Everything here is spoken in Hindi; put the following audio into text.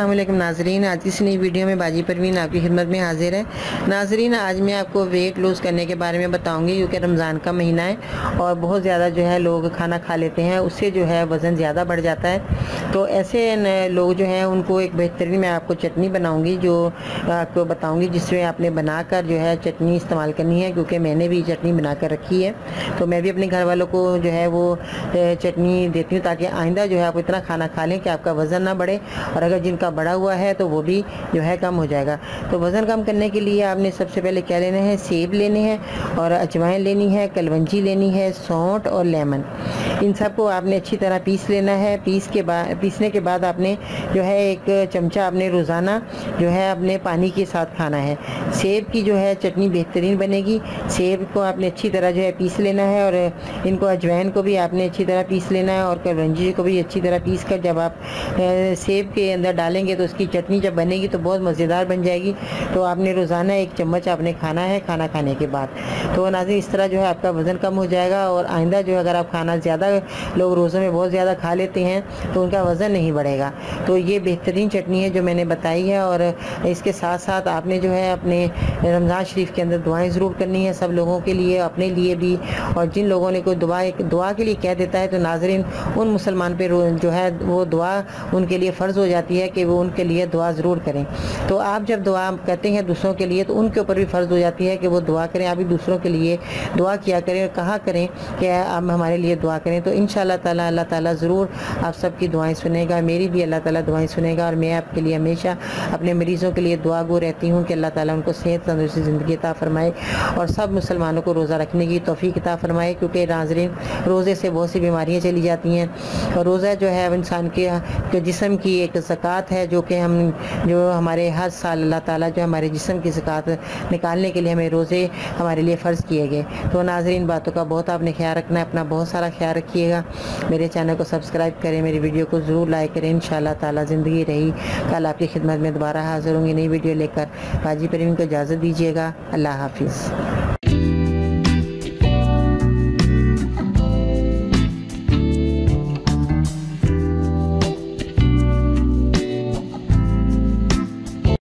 अस्सलाम वालेकुम नाजरीन। आज इस नई वीडियो में बाजी परवीन आपकी खिदमत में हाजिर है। नाजरीन, आज मैं आपको वेट लूज़ करने के बारे में बताऊंगी, क्योंकि रमज़ान का महीना है और बहुत ज़्यादा जो है लोग खाना खा लेते हैं, उससे जो है वज़न ज़्यादा बढ़ जाता है। तो ऐसे लोग जो हैं उनको एक बेहतरीन मैं आपको चटनी बनाऊँगी, जो आपको बताऊँगी, जिसमें आपने बनाकर जो है चटनी इस्तेमाल करनी है, क्योंकि मैंने भी चटनी बना कर रखी है। तो मैं भी अपने घर वालों को जो है वो चटनी देती हूँ, ताकि आइंदा जो है आप इतना खाना खा लें कि आपका वज़न ना बढ़े, और अगर जिनका बढ़ा हुआ है तो वो भी जो है कम हो जाएगा। तो वज़न कम करने के लिए आपने सबसे पहले क्या लेना है, सेब लेने हैं और अजवाइन लेनी है, कलवंजी लेनी है, सौंठ और लेमन। इन सब को आपने अच्छी तरह पीस लेना है। पीसने के बाद आपने जो है एक चमचा आपने रोज़ाना जो है अपने पानी के साथ खाना है। सेब की जो है चटनी बेहतरीन बनेगी। सेब को आपने अच्छी तरह जो है पीस लेना है, और इनको अजवाइन को भी आपने अच्छी तरह पीस लेना है, और कलवंजी को भी अच्छी तरह पीस कर जब आप सेब के अंदर डालेंगे तो उसकी चटनी जब बनेगी तो बहुत मज़ेदार बन जाएगी। तो आपने रोज़ाना एक चम्मच आपने खाना है खाना खाने के बाद। तो नाज़रीन, इस तरह जो है आपका वज़न कम हो जाएगा, और आइंदा जो है अगर आप खाना ज़्यादा, लोग रोज़ों में बहुत ज़्यादा खा लेते हैं तो उनका वज़न नहीं बढ़ेगा। तो ये बेहतरीन चटनी है जो मैंने बताई है। और इसके साथ साथ आपने जो है अपने रमज़ान शरीफ के अंदर दुआएं ज़रूर करनी है, सब लोगों के लिए, अपने लिए भी। और जिन लोगों ने कोई दुआ के लिए कह देता है तो नाज़रीन उन मुसलमान पे जो है वो दुआ उनके लिए फ़र्ज़ हो जाती है कि वो उनके लिए दुआ ज़रूर करें। तो आप जब दुआ करते हैं दूसरों के लिए तो उनके ऊपर भी फ़र्ज़ हो जाती है कि वो दुआ करें। आप भी दूसरों के लिए दुआ किया करें और कहा करें कि आप हमारे लिए दुआ करें। तो इंशाअल्लाह ताला अल्लाह ताला ज़रूर आप सबकी दुआएं सुनेगा, मेरी भी अल्लाह ताला दुआएं सुनेगा। और मैं आपके लिए हमेशा अपने मरीज़ों के लिए दुआ गो रहती हूँ कि अल्लाह ताला उनको सेहत तंदुरुस्ती ज़िंदगी अता फ़रमाए, और सब मुसलमानों को रोज़ा रखने की तौफ़ीक अता फ़रमाए, क्योंकि नाज़रीन रोज़े से बहुत सी बीमारियाँ चली जाती हैं। और रोज़ा जो है इंसान के जिस्म की एक ज़कात है, जो हमारे हर साल अल्लाह ताला जो हमारे जिस्म की ज़कात निकालने के लिए हमें रोज़े हमारे लिए फ़र्ज़ किए गए। तो नाज़रीन, बातों का बहुत आपने ख्याल रखना है, अपना बहुत सारा ख्याल रखिएगा। मेरे चैनल को सब्सक्राइब करें, मेरी वीडियो को ज़रूर लाइक करें। इंशाअल्लाह ताला ज़िंदगी रही कल आपकी खिदमत में दोबारा हाज़िर होंगी नई वीडियो लेकर। बाजी परवीन को इजाज़त दीजिएगा। अल्लाह हाफिज़।